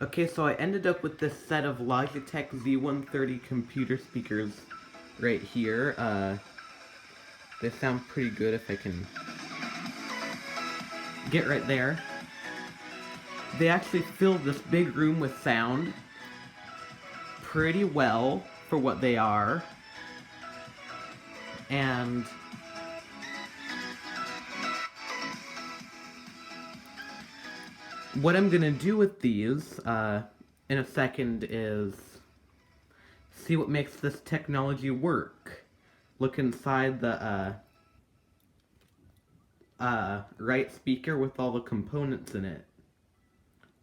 Okay, so I ended up with this set of Logitech Z130 computer speakers right here. They sound pretty good if I can get right there. They actually fill this big room with sound pretty well for what they are. And what I'm gonna do with these in a second is see what makes this technology work. Look inside the right speaker with all the components in it.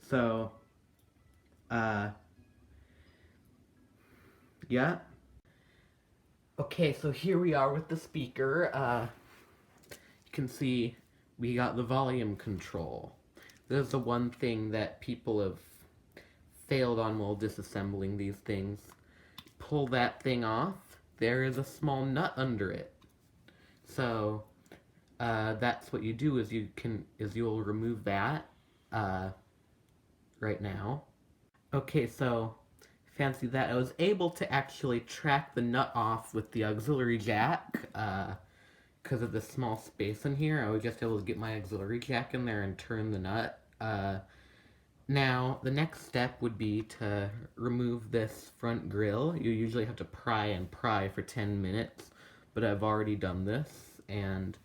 So, yeah. Okay, so here we are with the speaker. You can see we got the volume control. This is the one thing that people have failed on while disassembling these things. Pull that thing off, there is a small nut under it. So, that's what you do is you'll remove that, right now. Okay, so fancy that. I was able to actually track the nut off with the auxiliary jack, because of the small space in here. I was just able to get my auxiliary jack in there and turn the nut. Now, the next step would be to remove this front grill. You usually have to pry and pry for 10 minutes, but I've already done this and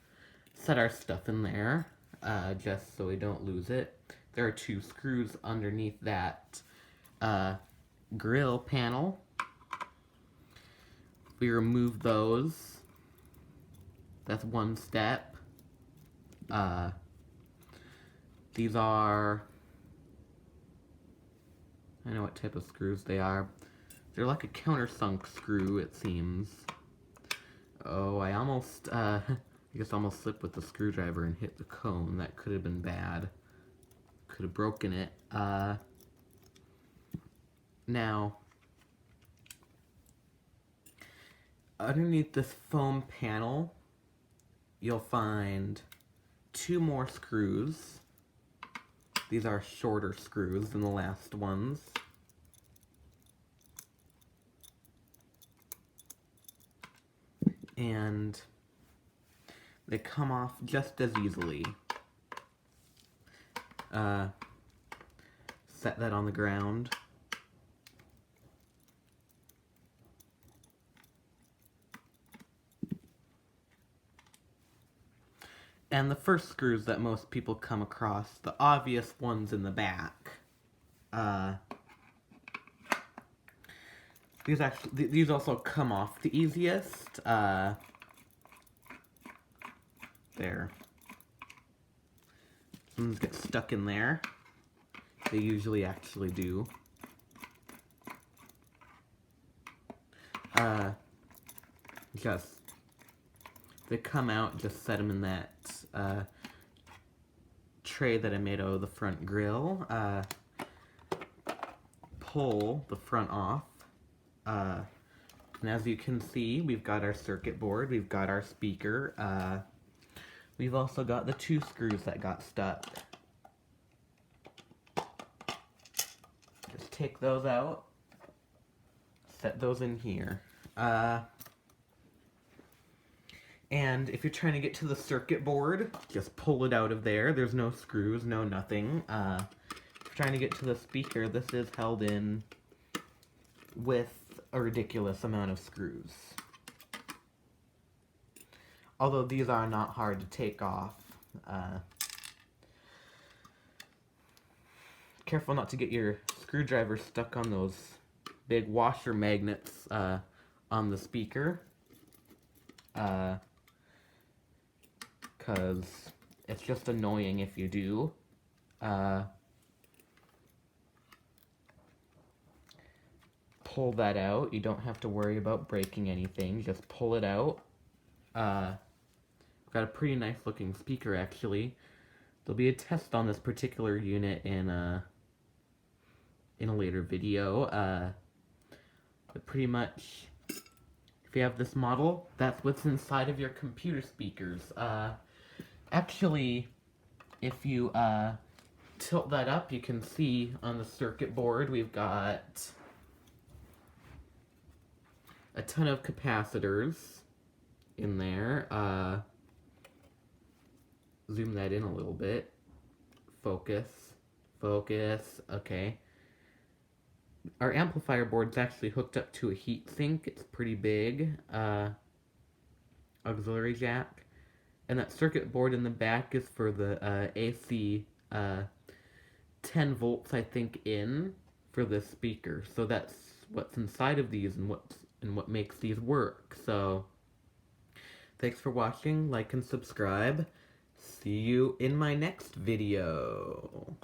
set our stuff in there, just so we don't lose it. There are 2 screws underneath that grill panel. We remove those. That's one step. These are, I know what type of screws they are. They're like a countersunk screw, it seems. Oh, I almost, I guess I almost slipped with the screwdriver and hit the cone. That could have been bad. Could have broken it. Now, underneath this foam panel, you'll find 2 more screws. These are shorter screws than the last ones. And they come off just as easily. Set that on the ground. And the first screws that most people come across, the obvious ones in the back. These also come off the easiest. There. Some ones get stuck in there. They usually actually do. Just they come out, just set them in that tray that I made out of the front grill. Pull the front off. And as you can see, we've got our circuit board, we've got our speaker. We've also got the 2 screws that got stuck. Just take those out. Set those in here. And if you're trying to get to the circuit board, just pull it out of there. There's no screws, no nothing. If you're trying to get to the speaker, this is held in with a ridiculous amount of screws. Although these are not hard to take off. Careful not to get your screwdriver stuck on those big washer magnets on the speaker. Because it's just annoying if you do. Pull that out. You don't have to worry about breaking anything. Just pull it out. Got a pretty nice looking speaker, actually. There'll be a test on this particular unit in a later video. But pretty much, if you have this model, that's what's inside of your computer speakers. Actually, if you tilt that up, you can see on the circuit board we've got a ton of capacitors in there. Zoom that in a little bit. Focus. Focus. Okay. Our amplifier board's actually hooked up to a heat sink. It's pretty big. Auxiliary jack. And that circuit board in the back is for the AC 10 volts, I think, in for the speaker. So that's what's inside of these and what makes these work. So thanks for watching. Like and subscribe. See you in my next video.